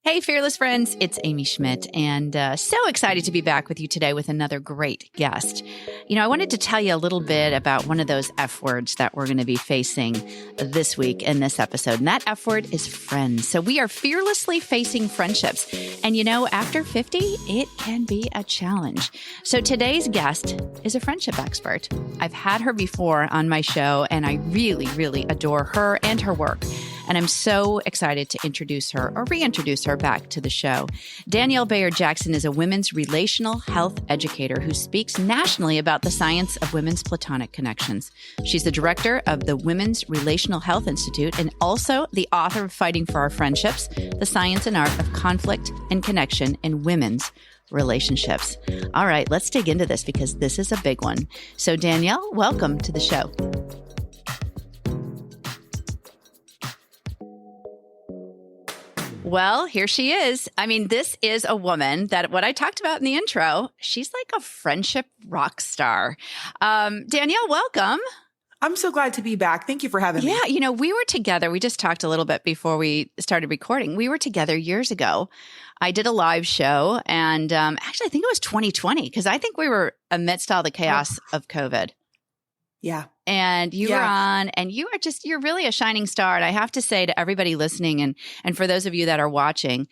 Hey, fearless friends, it's Amy Schmidt, and so excited to be back with you today with another great guest. I wanted to tell you a little bit about one of those F words that we're going to be facing this week in this episode, and that F word is friends. So we are fearlessly facing friendships, and after 50, it can be a challenge. So today's guest is a friendship expert. I've had her before on my show, and I really, really adore her and her work. And I'm so excited to introduce her or reintroduce her back to the show. Danielle Bayard Jackson is a women's relational health educator who speaks nationally about the science of women's platonic connections. She's the director of the Women's Relational Health Institute and also the author of Fighting for Our Friendships, the Science and Art of Conflict and Connection in Women's Relationships. All right, let's dig into this because this is a big one. So Danielle, welcome to the show. Well, here she is. I mean, this is a woman that what I talked about in the intro, she's like a friendship rock star. Danielle, welcome. I'm so glad to be back. Thank you for having me. Yeah, we were together. We just talked a little bit before we started recording. We were together years ago. I did a live show and actually, I think it was 2020 because I think we were amidst all the chaos of COVID. Yeah. And you were on and you're really a shining star. And I have to say to everybody listening and for those of you that are watching,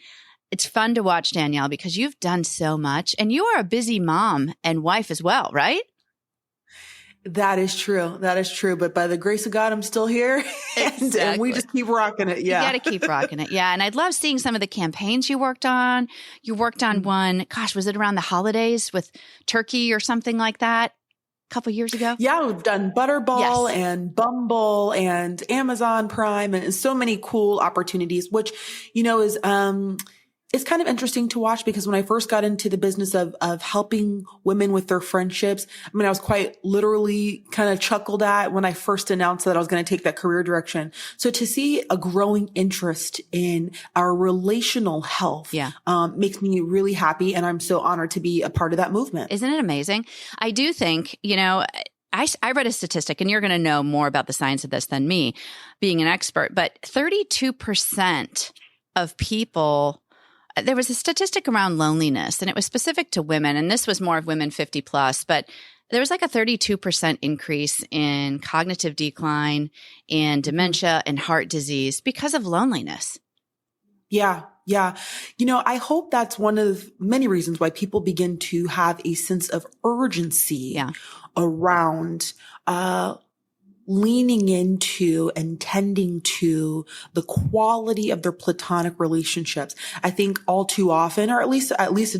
it's fun to watch Danielle because you've done so much and you are a busy mom and wife as well, right? That is true. That is true. But by the grace of God, I'm still here and we just keep rocking it. Yeah. You got to keep rocking it. Yeah. And I'd love seeing some of the campaigns you worked on. You worked on one, was it around the holidays with turkey or something like that? Couple years ago? Yeah, we've done Butterball and Bumble and Amazon Prime and so many cool opportunities, which, is, it's kind of interesting to watch because when I first got into the business of helping women with their friendships, I was quite literally kind of chuckled at when I first announced that I was going to take that career direction. So to see a growing interest in our relational health makes me really happy. And I'm so honored to be a part of that movement. Isn't it amazing? I do think, I read a statistic, and you're going to know more about the science of this than me, being an expert, but 32% of people. There was a statistic around loneliness, and it was specific to women, and this was more of women 50 plus, but there was like a 32% increase in cognitive decline and dementia and heart disease because of loneliness. Yeah. Yeah. I hope that's one of many reasons why people begin to have a sense of urgency around, leaning into and tending to the quality of their platonic relationships. I think all too often, or at least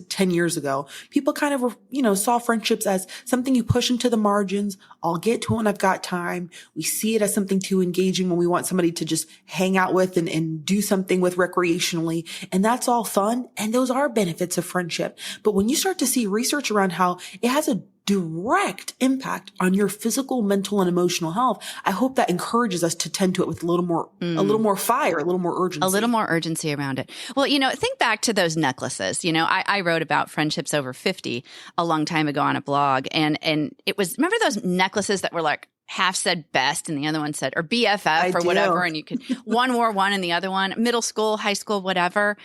10 years ago, people kind of, saw friendships as something you push into the margins. I'll get to it when I've got time. We see it as something too engaging when we want somebody to just hang out with and do something with recreationally. And that's all fun. And those are benefits of friendship. But when you start to see research around how it has a direct impact on your physical, mental, and emotional health, I hope that encourages us to tend to it with a little more fire, a little more urgency. A little more urgency around it. Well, think back to those necklaces. I wrote about friendships over 50 a long time ago on a blog. And it was, remember those necklaces that were like, half said best and the other one said, or BFF or whatever. And you could, one wore one and the other one, middle school, high school, whatever.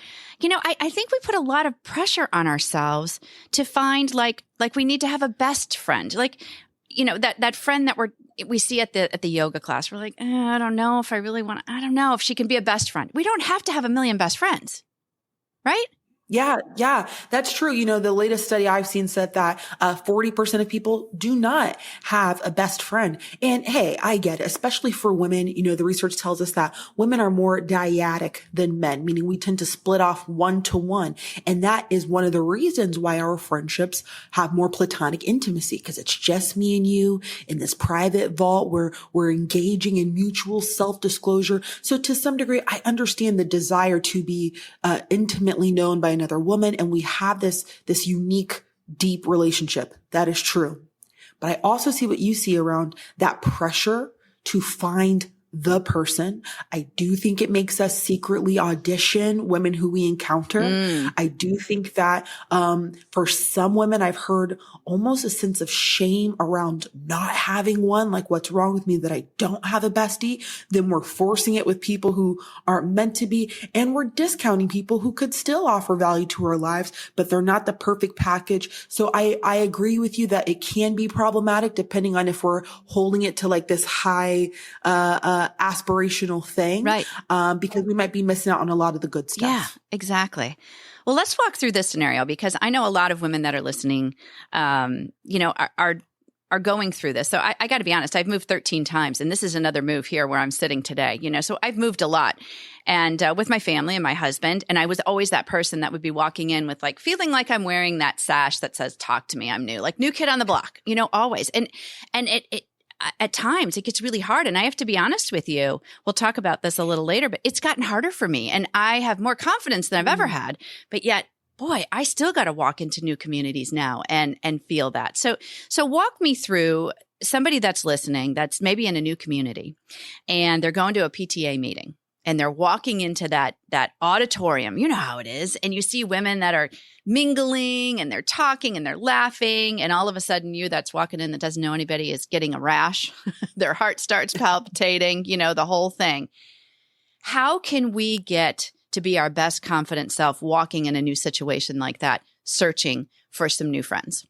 I think we put a lot of pressure on ourselves to find like we need to have a best friend. That friend that we see at the yoga class. We're like, I don't know if I really want to, I don't know if she can be a best friend. We don't have to have a million best friends, right? Yeah, that's true. The latest study I've seen said that 40% of people do not have a best friend. And hey, I get it, especially for women. The research tells us that women are more dyadic than men, meaning we tend to split off one to one. And that is one of the reasons why our friendships have more platonic intimacy, because it's just me and you in this private vault where we're engaging in mutual self-disclosure. So to some degree, I understand the desire to be intimately known by another woman, and we have this unique, deep relationship. That is true. But I also see what you see around that pressure to find the person. I do think it makes us secretly audition women who we encounter. I do think that for some women, I've heard almost a sense of shame around not having one. Like, what's wrong with me that I don't have a bestie? Then we're forcing it with people who aren't meant to be. And we're discounting people who could still offer value to our lives, but they're not the perfect package. So I agree with you that it can be problematic depending on if we're holding it to like this high, aspirational thing. Right. Because we might be missing out on a lot of the good stuff. Yeah, exactly. Well, let's walk through this scenario because I know a lot of women that are listening, are going through this. So I got to be honest, I've moved 13 times and this is another move here where I'm sitting today, so I've moved a lot and with my family and my husband. And I was always that person that would be walking in with like feeling like I'm wearing that sash that says, talk to me, I'm new, like new kid on the block, always. And it at times it gets really hard. And I have to be honest with you. We'll talk about this a little later, but it's gotten harder for me. And I have more confidence than I've ever had. But yet, boy, I still got to walk into new communities now and feel that. So walk me through somebody that's listening, that's maybe in a new community and they're going to a PTA meeting and they're walking into that auditorium. You know how it is. And you see women that are mingling and they're talking and they're laughing. And all of a sudden you that's walking in that doesn't know anybody is getting a rash. Their heart starts palpitating, the whole thing. How can we get to be our best confident self walking in a new situation like that, searching for some new friends?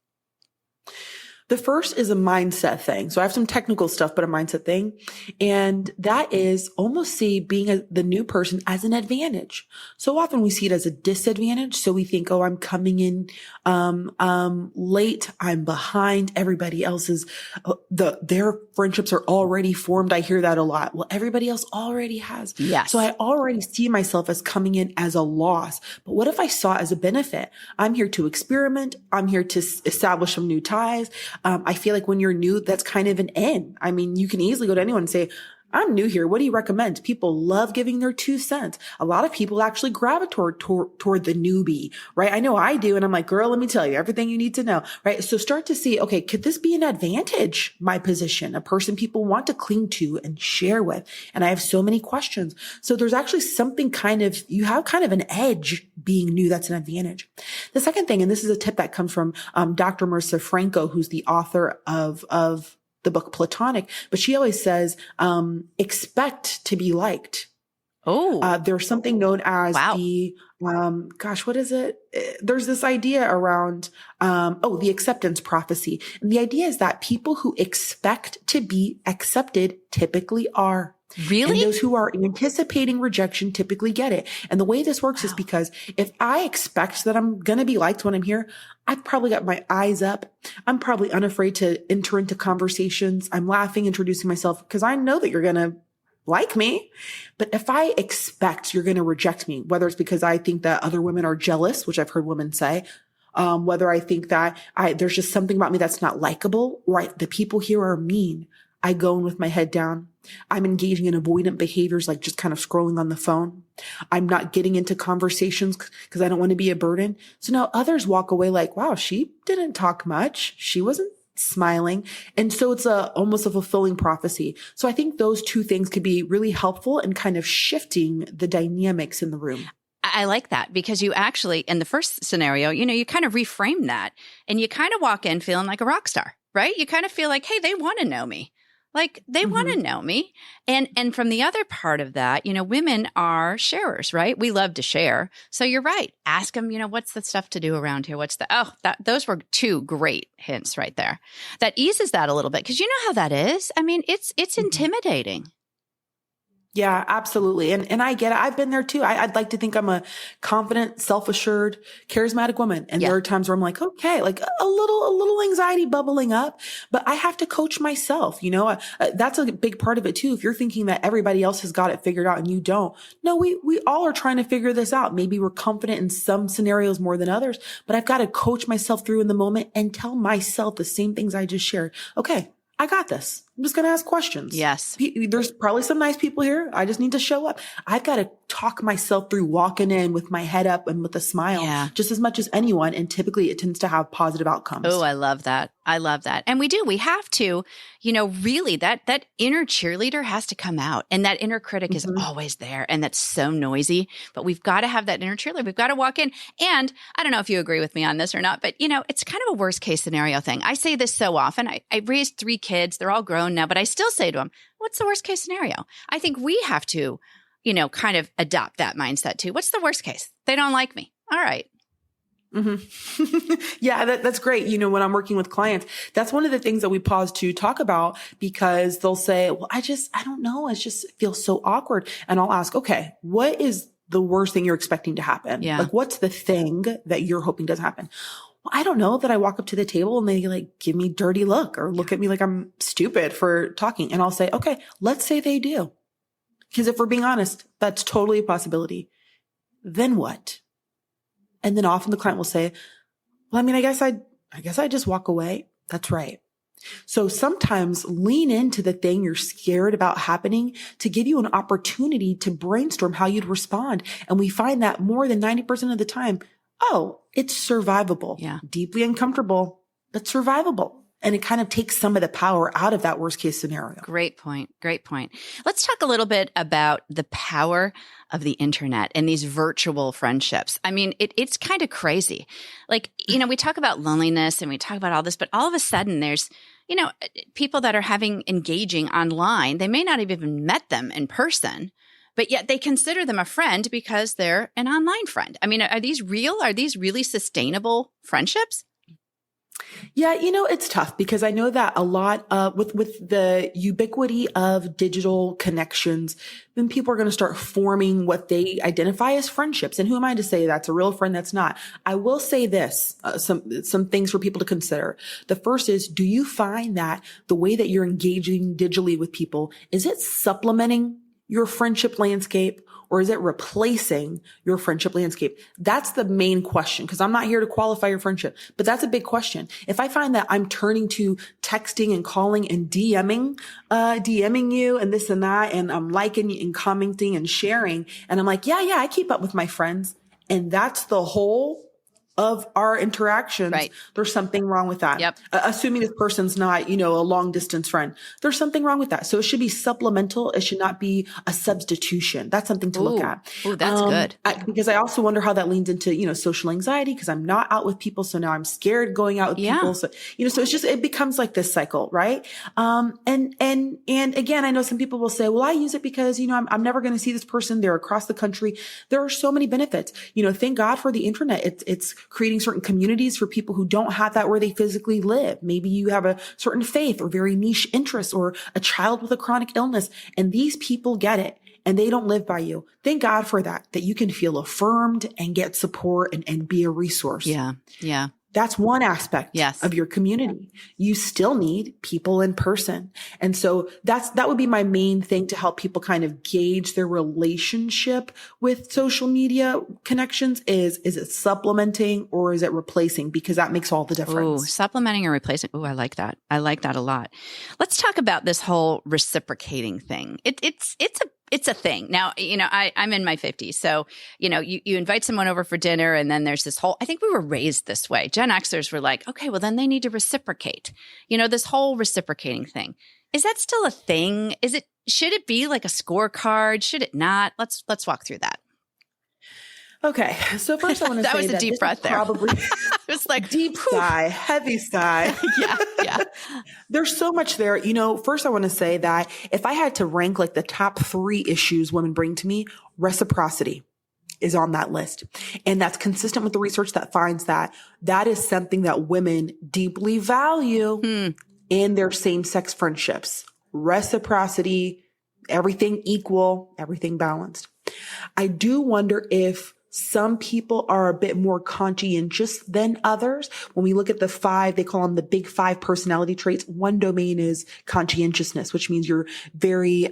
The first is a mindset thing. So I have some technical stuff, but a mindset thing. And that is almost see being the new person as an advantage. So often we see it as a disadvantage. So we think, oh, I'm coming in late. I'm behind. Everybody else is, their friendships are already formed. I hear that a lot. Well, everybody else already has. Yes. So I already see myself as coming in as a loss. But what if I saw it as a benefit? I'm here to experiment. I'm here to establish some new ties. I feel like when you're new, that's kind of an in. I mean, you can easily go to anyone and say, I'm new here. What do you recommend? People love giving their 2 cents. A lot of people actually gravitate toward the newbie, right? I know I do. And I'm like, girl, let me tell you everything you need to know, right? So start to see, okay, could this be an advantage? My position, a person people want to cling to and share with. And I have so many questions. So there's actually something you have kind of an edge being new. That's an advantage. The second thing, and this is a tip that comes from Dr. Marissa Franco, who's the author of the book Platonic, but she always says, expect to be liked. Oh, there's something known as what is it? There's this idea around, the acceptance prophecy. And the idea is that people who expect to be accepted typically are. Really? And those who are anticipating rejection typically get it. And the way this works is because if I expect that I'm going to be liked when I'm here, I've probably got my eyes up. I'm probably unafraid to enter into conversations. I'm laughing, introducing myself because I know that you're going to like me. But if I expect you're going to reject me, whether it's because I think that other women are jealous, which I've heard women say, whether I think that there's just something about me that's not likable, or the people here are mean, I go in with my head down. I'm engaging in avoidant behaviors like just kind of scrolling on the phone. I'm not getting into conversations because I don't want to be a burden. So now others walk away like, wow, she didn't talk much. She wasn't smiling. And so it's almost a fulfilling prophecy. So I think those 2 things could be really helpful in kind of shifting the dynamics in the room. I like that because you actually, in the first scenario, you kind of reframe that and you kind of walk in feeling like a rock star, right? You kind of feel like, hey, they want to know me. Like they want to know me. And from the other part of that, women are sharers, right? We love to share. So you're right. Ask them, what's the stuff to do around here? Those were 2 great hints right there. That eases that a little bit. Cause you know how that is. I mean, it's intimidating. Yeah, absolutely. And I get it. I've been there too. I'd like to think I'm a confident, self-assured, charismatic woman. And there are times where I'm like, okay, like a little anxiety bubbling up, but I have to coach myself. That's a big part of it too. If you're thinking that everybody else has got it figured out and you don't, no, we all are trying to figure this out. Maybe we're confident in some scenarios more than others, but I've got to coach myself through in the moment and tell myself the same things I just shared. Okay, I got this. I'm just going to ask questions. Yes. There's probably some nice people here. I just need to show up. I've got to talk myself through walking in with my head up and with a smile just as much as anyone. And typically it tends to have positive outcomes. Oh, I love that. I love that. And we have to, really that inner cheerleader has to come out, and that inner critic is always there, and that's so noisy, but we've got to have that inner cheerleader. We've got to walk in. And I don't know if you agree with me on this or not, but it's kind of a worst case scenario thing. I say this so often. I raised 3 kids. They're all grown now, but I still say to them, what's the worst case scenario? I think we have to, kind of adopt that mindset too. What's the worst case? They don't like me. All right. Yeah, that's great. When I'm working with clients, that's one of the things that we pause to talk about, because they'll say, well, I don't know. It just feels so awkward. And I'll ask, okay, what is the worst thing you're expecting to happen? Yeah. Like, what's the thing that you're hoping doesn't happen? Well, I don't know, that I walk up to the table and they give me dirty look or look at me like I'm stupid for talking. And I'll say, okay, let's say they do. Because if we're being honest, that's totally a possibility. Then what? And then often the client will say, well, I guess I just walk away. That's right. So sometimes lean into the thing you're scared about happening to give you an opportunity to brainstorm how you'd respond. And we find that more than 90% of the time, it's survivable. Yeah. Deeply uncomfortable, but survivable. And it kind of takes some of the power out of that worst case scenario. Great point. Great point. Let's talk a little bit about the power of the internet and these virtual friendships. It's kind of crazy. We talk about loneliness and we talk about all this, but all of a sudden there's, people that are engaging online. They may not have even met them in person, but yet they consider them a friend because they're an online friend. Are these real? Are these really sustainable friendships? Yeah, it's tough because I know that a lot with the ubiquity of digital connections, then people are going to start forming what they identify as friendships. And who am I to say that's a real friend? That's not. I will say this, some things for people to consider. The first is, do you find that the way that you're engaging digitally with people, is it supplementing your friendship landscape, or is it replacing your friendship landscape? That's the main question, because I'm not here to qualify your friendship, but that's a big question. If I find that I'm turning to texting and calling and DMing you and this and that, and I'm liking and commenting and sharing, and I'm like, yeah, I keep up with my friends, and that's the whole of our interactions, right, there's something wrong with that. Yep. Assuming this person's not, a long distance friend, there's something wrong with that. So it should be supplemental. It should not be a substitution. That's something to look at. Oh, that's good. Because I also wonder how that leans into, social anxiety, because I'm not out with people. So now I'm scared going out with people. So, so it's just, it becomes like this cycle, right? And again, I know some people will say, well, I use it because, I'm never going to see this person. They're across the country. There are so many benefits. Thank God for the internet. It's creating certain communities for people who don't have that where they physically live. Maybe you have a certain faith or very niche interests, or a child with a chronic illness, and these people get it and they don't live by you. Thank God for that you can feel affirmed and get support and be a resource. Yeah. Yeah. That's one aspect yes. of your community. You still need people in person. And so that would be my main thing to help people kind of gauge their relationship with social media connections is it supplementing or is it replacing? Because that makes all the difference. Ooh, supplementing or replacing. Oh, I like that. I like that a lot. Let's talk about this whole reciprocating thing. It's a thing. Now, I'm in my 50s. So, you invite someone over for dinner and then there's this whole, I think we were raised this way. Gen Xers were like, okay, well then they need to reciprocate, this whole reciprocating thing. Is that still a thing? Should it be like a scorecard? Should it not? Let's walk through that. Okay. So first I want to say that was a deep breath there. Probably it was like deep sigh, heavy sigh. Yeah. There's so much there. First I want to say that if I had to rank like the top 3 issues women bring to me, reciprocity is on that list. And that's consistent with the research that finds that is something that women deeply value in their same-sex friendships. Reciprocity, everything equal, everything balanced. I do wonder if Some people are a bit more conscientious than others. When we look at the 5, they call them the big 5 personality traits. One domain is conscientiousness, which means you're very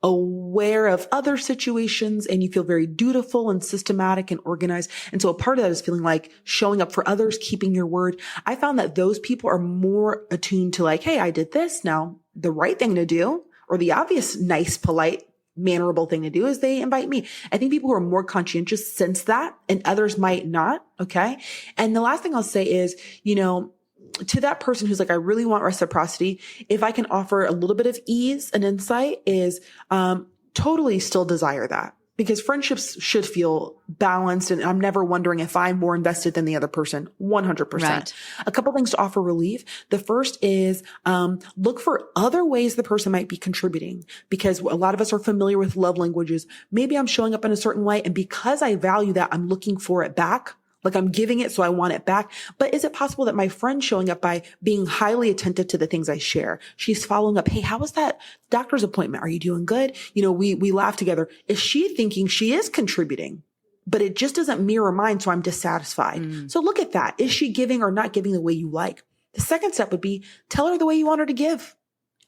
aware of other situations and you feel very dutiful and systematic and organized. And so a part of that is feeling like showing up for others, keeping your word. I found that those people are more attuned to like, hey, I did this. Now the right thing to do, or the obvious, nice, polite, mannerable thing to do, is they invite me. I think people who are more conscientious sense that, and others might not. Okay. And the last thing I'll say is, to that person who's like, I really want reciprocity, if I can offer a little bit of ease and insight, is totally still desire that. Because friendships should feel balanced, and I'm never wondering if I'm more invested than the other person. 100%. Right. A couple things to offer relief. The first is look for other ways the person might be contributing, because a lot of us are familiar with love languages. Maybe I'm showing up in a certain way, and because I value that, I'm looking for it back. Like I'm giving it, so I want it back. But is it possible that my friend showing up by being highly attentive to the things I share? She's following up. Hey, how was that doctor's appointment? Are you doing good? We laugh together. Is she thinking she is contributing, but it just doesn't mirror mine, so I'm dissatisfied? So look at that. Is she giving or not giving the way you like? The second step would be tell her the way you want her to give.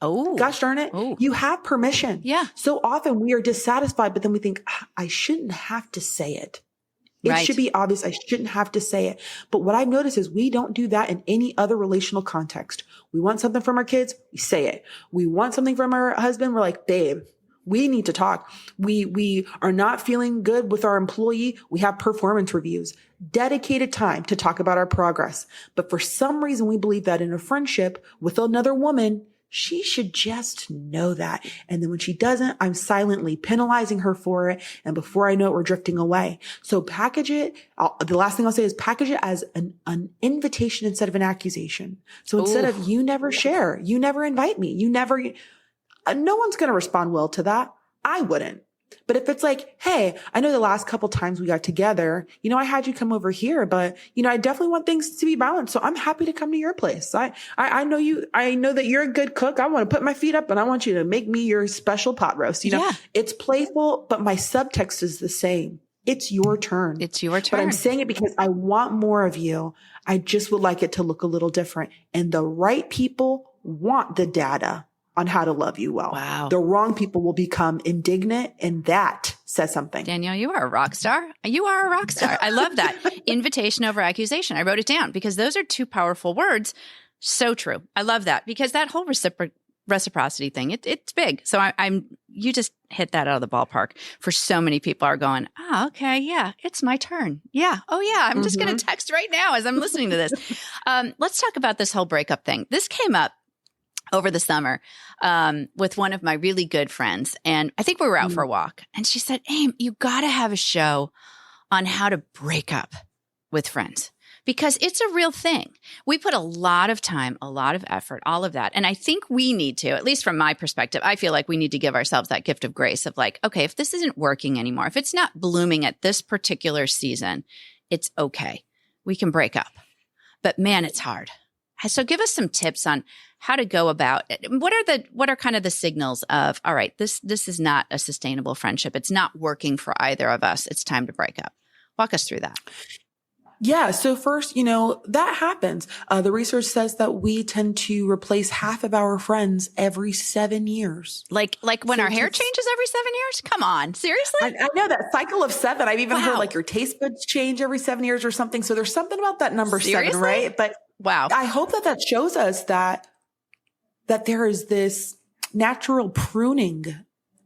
Oh, gosh darn it. Oh. You have permission. Yeah. So often we are dissatisfied, but then we think, I shouldn't have to say it. It should be obvious. I shouldn't have to say it. But what I've noticed is we don't do that in any other relational context. We want something from our kids, we say it. We want something from our husband, we're like, babe, we need to talk. We are not feeling good with our employee. We have performance reviews, dedicated time to talk about our progress. But for some reason, we believe that in a friendship with another woman, she should just know that. And then when she doesn't, I'm silently penalizing her for it. And before I know it, we're drifting away. So package it. The last thing I'll say is package it as an invitation instead of an accusation. So instead of you never share, you never invite me, no one's going to respond well to that. I wouldn't. But if it's like, hey, I know the last couple times we got together, I had you come over here, but I definitely want things to be balanced. So I'm happy to come to your place. I know that you're a good cook. I want to put my feet up and I want you to make me your special pot roast. It's playful, but my subtext is the same. It's your turn. It's your turn. But I'm saying it because I want more of you. I just would like it to look a little different. And the right people want the data on how to love you well. Wow. The wrong people will become indignant, and that says something. Danielle, you are a rock star. You are a rock star. I love that. Invitation over accusation. I wrote it down because those are 2 powerful words. So true. I love that because that whole reciprocity thing, it's big. So you just hit that out of the ballpark. For so many people are going, okay, yeah, it's my turn. Yeah. Oh yeah. I'm just going to text right now as I'm listening to this. Let's talk about this whole breakup thing. This came up over the summer with one of my really good friends. And I think we were out for a walk. And she said, Aim, you got to have a show on how to break up with friends because it's a real thing. We put a lot of time, a lot of effort, all of that. And I think we need to, at least from my perspective, I feel like we need to give ourselves that gift of grace of like, okay, if this isn't working anymore, if it's not blooming at this particular season, it's okay. We can break up. But man, it's hard. So give us some tips on how to go about it. What are kind of the signals of, all right, this is not a sustainable friendship. It's not working for either of us. It's time to break up. Walk us through that. Yeah. So first, that happens. The research says that we tend to replace half of our friends every 7 years. Like when our hair changes every 7 years? Come on. Seriously? I know that cycle of 7. I've even heard like your taste buds change every 7 years or something. So there's something about that number 7, right? But wow. I hope that shows us that there is this natural pruning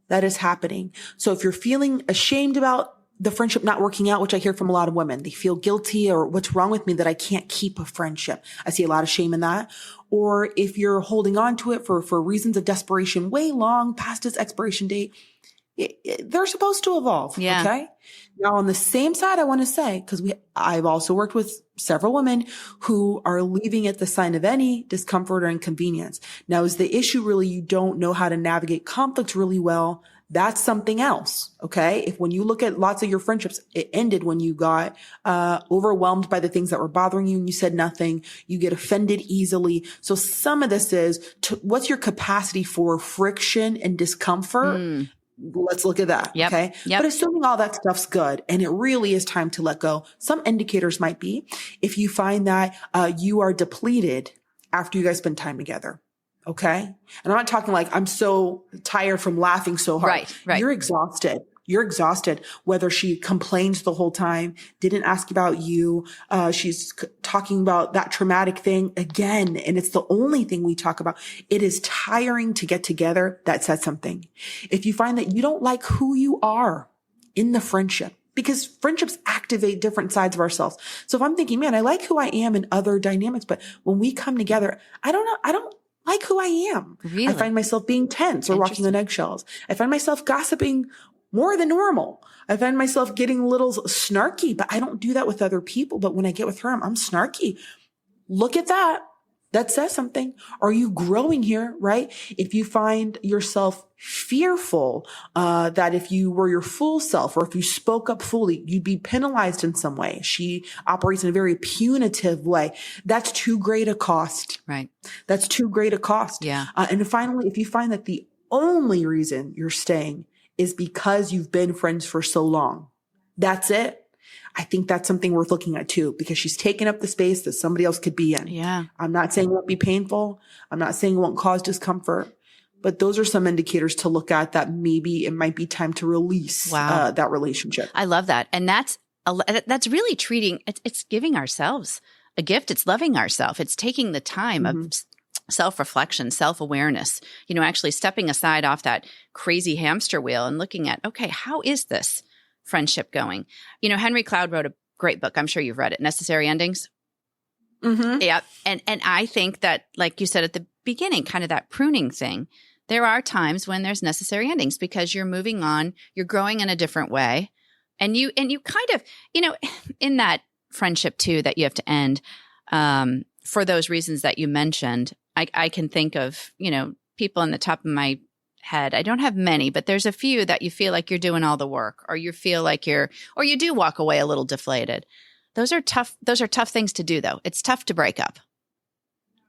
that is happening. So if you're feeling ashamed about the friendship not working out, which I hear from a lot of women, they feel guilty or what's wrong with me that I can't keep a friendship. I see a lot of shame in that. Or if you're holding on to it for reasons of desperation way long past its expiration date, they're supposed to evolve. Yeah. Okay. Now on the same side, I want to say, because I've also worked with several women who are leaving at the sign of any discomfort or inconvenience. Now, is the issue really you don't know how to navigate conflict really well? That's something else. Okay. If when you look at lots of your friendships, it ended when you got overwhelmed by the things that were bothering you and you said nothing, you get offended easily. So some of this is what's your capacity for friction and discomfort Let's look at that. Yep. Okay. Yep. But assuming all that stuff's good and it really is time to let go, some indicators might be if you find that you are depleted after you guys spend time together. Okay. And I'm not talking like I'm so tired from laughing so hard. Right. You're exhausted. You're exhausted, whether she complains the whole time, didn't ask about you. She's talking about that traumatic thing again. And it's the only thing we talk about. It is tiring to get together. That says something. If you find that you don't like who you are in the friendship, because friendships activate different sides of ourselves. So if I'm thinking, man, I like who I am in other dynamics, but when we come together, I don't like who I am. Really? I find myself being tense or walking on eggshells. I find myself gossiping more than normal. I find myself getting a little snarky, but I don't do that with other people. But when I get with her, I'm snarky. Look at that. That says something. Are you growing here, right? If you find yourself fearful, that if you were your full self or if you spoke up fully, you'd be penalized in some way. She operates in a very punitive way. That's too great a cost. Right. That's too great a cost. Yeah. And finally, if you find that the only reason you're staying is because you've been friends for so long, that's it. I think that's something worth looking at too, because she's taken up the space that somebody else could be in. Yeah. I'm not saying it won't be painful. I'm not saying it won't cause discomfort, but those are some indicators to look at that maybe it might be time to release that relationship. I love that. And that's really treating, it's giving ourselves a gift. It's loving ourselves. It's taking the time of self-reflection, self-awareness, actually stepping aside off that crazy hamster wheel and looking at, okay, how is this friendship going? Henry Cloud wrote a great book. I'm sure you've read it, Necessary Endings. Mm-hmm. Yeah. And I think that, like you said at the beginning, kind of that pruning thing, there are times when there's necessary endings because you're moving on, you're growing in a different way. And you kind of, in that friendship too, that you have to end, for those reasons that you mentioned, I can think of, people on the top of my head. I don't have many, but there's a few that you feel like you're doing all the work, or you feel like or you do walk away a little deflated. Those are tough things to do though. It's tough to break up.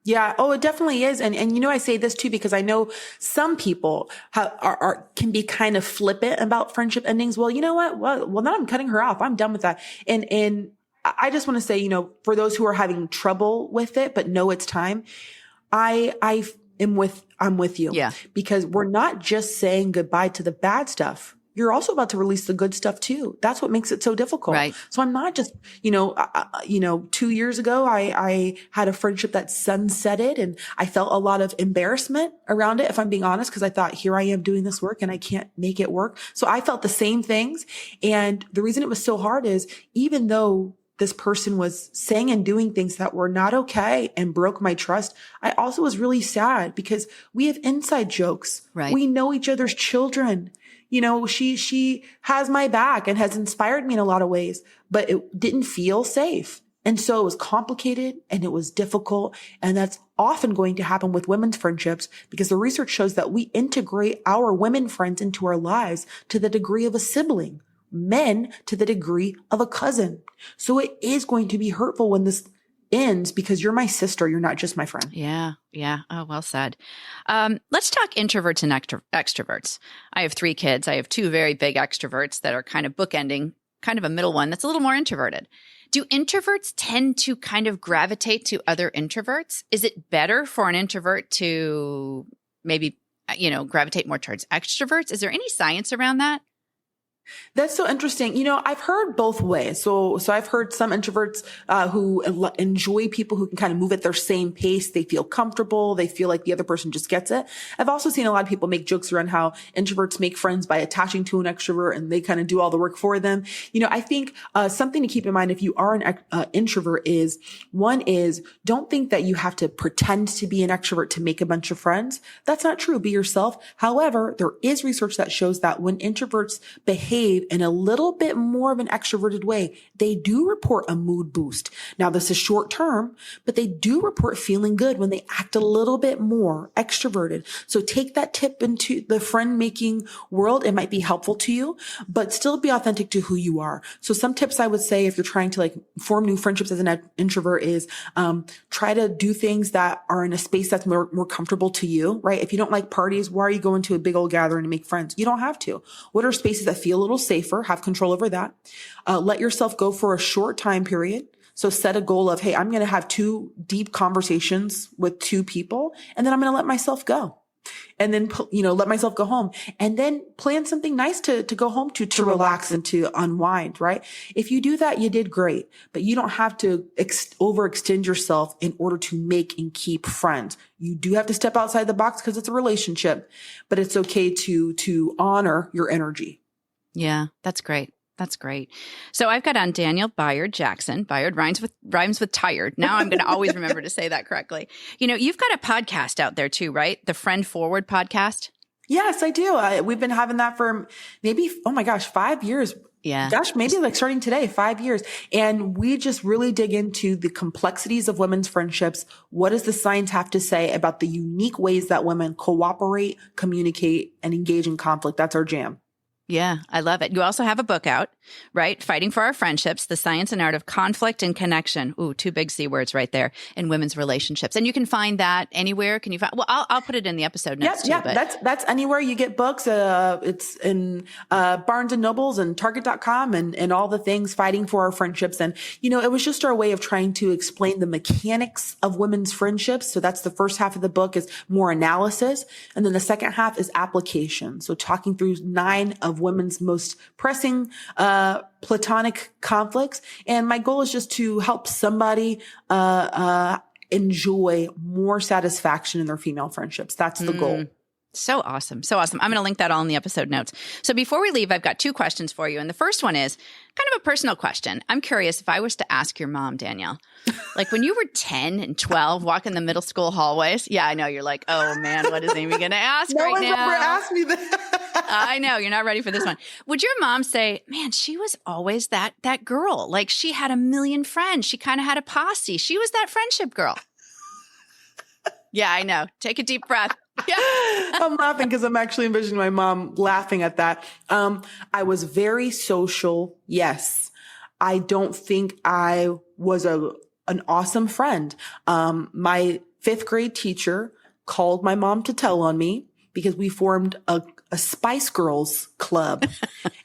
Yeah. Oh, it definitely is. And I say this too, because I know some people can be kind of flippant about friendship endings. Well, you know what? Well, now I'm cutting her off. I'm done with that. And I just want to say, for those who are having trouble with it, but know it's time, I'm with you. Yeah. Because we're not just saying goodbye to the bad stuff. You're also about to release the good stuff too. That's what makes it so difficult. Right. So I'm not just, 2 years ago, I had a friendship that sunsetted and I felt a lot of embarrassment around it, if I'm being honest, because I thought, here I am doing this work and I can't make it work. So I felt the same things. And the reason it was so hard is even though this person was saying and doing things that were not okay and broke my trust, I also was really sad because we have inside jokes. Right. We know each other's children. She has my back and has inspired me in a lot of ways, but it didn't feel safe. And so it was complicated and it was difficult. And that's often going to happen with women's friendships because the research shows that we integrate our women friends into our lives to the degree of a sibling, men to the degree of a cousin. So it is going to be hurtful when this ends because you're my sister. You're not just my friend. Yeah. Yeah. Oh, well said. Let's talk introverts and extroverts. I have 3 kids. I have 2 very big extroverts that are kind of bookending, kind of a middle one that's a little more introverted. Do introverts tend to kind of gravitate to other introverts? Is it better for an introvert to maybe, gravitate more towards extroverts? Is there any science around that? That's so interesting. I've heard both ways. So I've heard some introverts who enjoy people who can kind of move at their same pace. They feel comfortable. They feel like the other person just gets it. I've also seen a lot of people make jokes around how introverts make friends by attaching to an extrovert and they kind of do all the work for them. I think something to keep in mind if you are an introvert is don't think that you have to pretend to be an extrovert to make a bunch of friends. That's not true. Be yourself. However, there is research that shows that when introverts behave behave in a little bit more of an extroverted way, they do report a mood boost. Now, this is short term, but they do report feeling good when they act a little bit more extroverted. So take that tip into the friend making world. It might be helpful to you, but still be authentic to who you are. So some tips I would say if you're trying to like form new friendships as an introvert is, try to do things that are in a space that's more comfortable to you, right? If you don't like parties, why are you going to a big old gathering to make friends? You don't have to. What are spaces that feel a little safer? Have control over that. Let yourself go for a short time period. So set a goal of, hey, I'm going to have 2 deep conversations with 2 people, and then I'm going to let myself go. And then, let myself go home, and then plan something nice to go home to relax and to unwind, right? If you do that, you did great, but you don't have to overextend yourself in order to make and keep friends. You do have to step outside the box because it's a relationship, but it's okay to honor your energy. Yeah, that's great. That's great. So I've got on Danielle Bayard Jackson. Bayard rhymes with tired. Now I'm going to always remember to say that correctly. You've got a podcast out there too, right? The Friend Forward podcast. Yes, I do. We've been having that for maybe, 5 years. Yeah. Gosh, maybe like starting today, 5 years. And we just really dig into the complexities of women's friendships. What does the science have to say about the unique ways that women cooperate, communicate, and engage in conflict? That's our jam. Yeah, I love it. You also have a book out, right? Fighting for Our Friendships, The Science and Art of Conflict and Connection. Ooh, 2 big C words right there in women's relationships. And you can find that anywhere. Can you find, well, I'll put it in the episode notes too. Yeah, but that's anywhere you get books. It's in Barnes and Nobles and Target.com and all the things, Fighting for Our Friendships. And, it was just our way of trying to explain the mechanics of women's friendships. So that's the first half of the book is more analysis. And then the second half is application. So talking through 9 of women's most pressing platonic conflicts. And my goal is just to help somebody enjoy more satisfaction in their female friendships. That's the goal. So awesome. So awesome. I'm going to link that all in the episode notes. So before we leave, I've got 2 questions for you. And the first one is kind of a personal question. I'm curious if I was to ask your mom, Danielle, like when you were 10 and 12 walking the middle school hallways. Yeah, I know. You're like, oh man, what is Amy going to ask right now? No one's ever asked me that. I know. You're not ready for this one. Would your mom say, man, she was always that girl. Like she had a million friends. She kind of had a posse. She was that friendship girl. Yeah, I know. Take a deep breath. Yeah. I'm laughing because I'm actually envisioning my mom laughing at that. I was very social. Yes. I don't think I was an awesome friend. My 5th grade teacher called my mom to tell on me because we formed a Spice Girls club.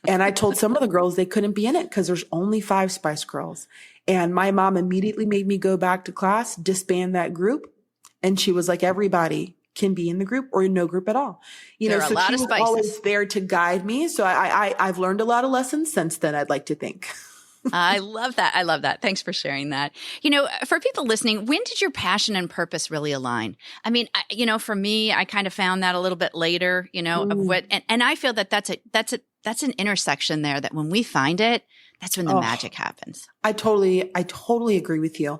And I told some of the girls they couldn't be in it because there's only 5 Spice Girls. And my mom immediately made me go back to class, disband that group. And she was like, everybody can be in the group or no group at all. So she was always there to guide me. So I've learned a lot of lessons since then, I'd like to think. I love that. I love that. Thanks for sharing that. For people listening, when did your passion and purpose really align? I mean, for me, I kind of found that a little bit later, of what, and I feel that that's an intersection there that when we find it, that's when the magic happens. I totally agree with you.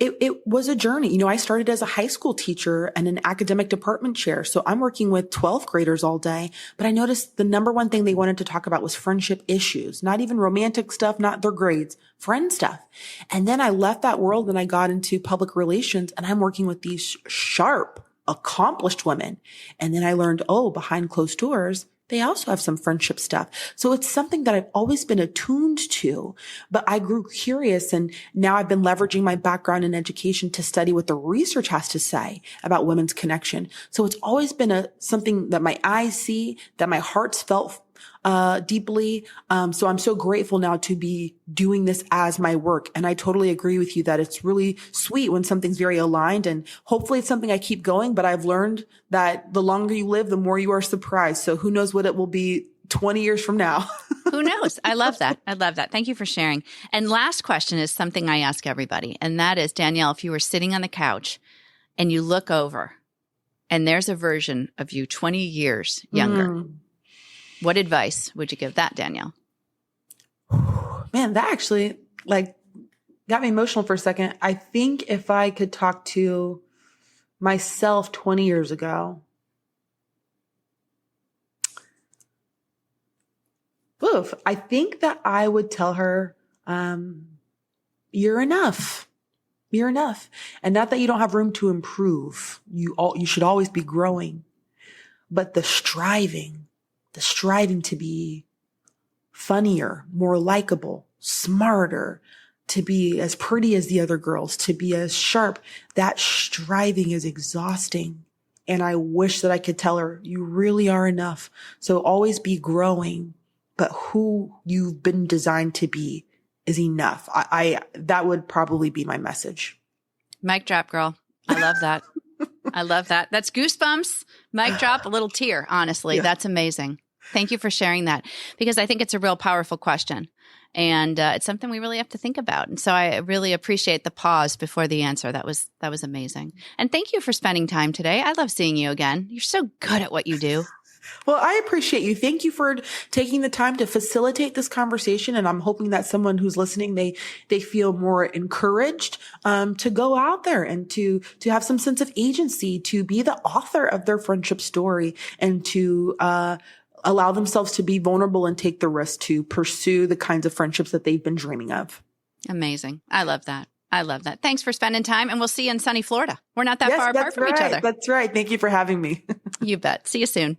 It was a journey. I started as a high school teacher and an academic department chair. So I'm working with 12th graders all day, but I noticed the number one thing they wanted to talk about was friendship issues, not even romantic stuff, not their grades, friend stuff. And then I left that world and I got into public relations and I'm working with these sharp, accomplished women. And then I learned, behind closed doors, they also have some friendship stuff. So it's something that I've always been attuned to, but I grew curious and now I've been leveraging my background in education to study what the research has to say about women's connection. So it's always been something that my eyes see, that my heart's felt deeply. So I'm so grateful now to be doing this as my work. And I totally agree with you that it's really sweet when something's very aligned and hopefully it's something I keep going. But I've learned that the longer you live, the more you are surprised. So who knows what it will be 20 years from now. Who knows? I love that. I love that. Thank you for sharing. And last question is something I ask everybody. And that is, Danielle, if you were sitting on the couch and you look over and there's a version of you 20 years younger, what advice would you give that, Danielle? Man, that actually got me emotional for a second. I think if I could talk to myself 20 years ago, Oof. I think that I would tell her, you're enough. You're enough. And not that you don't have room to improve. You should always be growing, but the striving to be funnier, more likable, smarter, to be as pretty as the other girls, to be as sharp, that striving is exhausting. And I wish that I could tell her, you really are enough. So always be growing, but who you've been designed to be is enough. That would probably be my message. Mic drop, girl. I love that. I love that. That's goosebumps. Mic drop, a little tear, honestly. Yeah. That's amazing. Thank you for sharing that, because I think it's a real powerful question, and it's something we really have to think about. And so I really appreciate the pause before the answer. That was amazing. And thank you for spending time today. I love seeing you again. You're so good at what you do. Well, I appreciate you. Thank you for taking the time to facilitate this conversation. And I'm hoping that someone who's listening, they feel more encouraged, to go out there and to have some sense of agency, to be the author of their friendship story, and to, allow themselves to be vulnerable and take the risk to pursue the kinds of friendships that they've been dreaming of. Amazing. I love that. I love that. Thanks for spending time, and we'll see you in sunny Florida. We're not that far apart from each other. That's right. Thank you for having me. You bet. See you soon.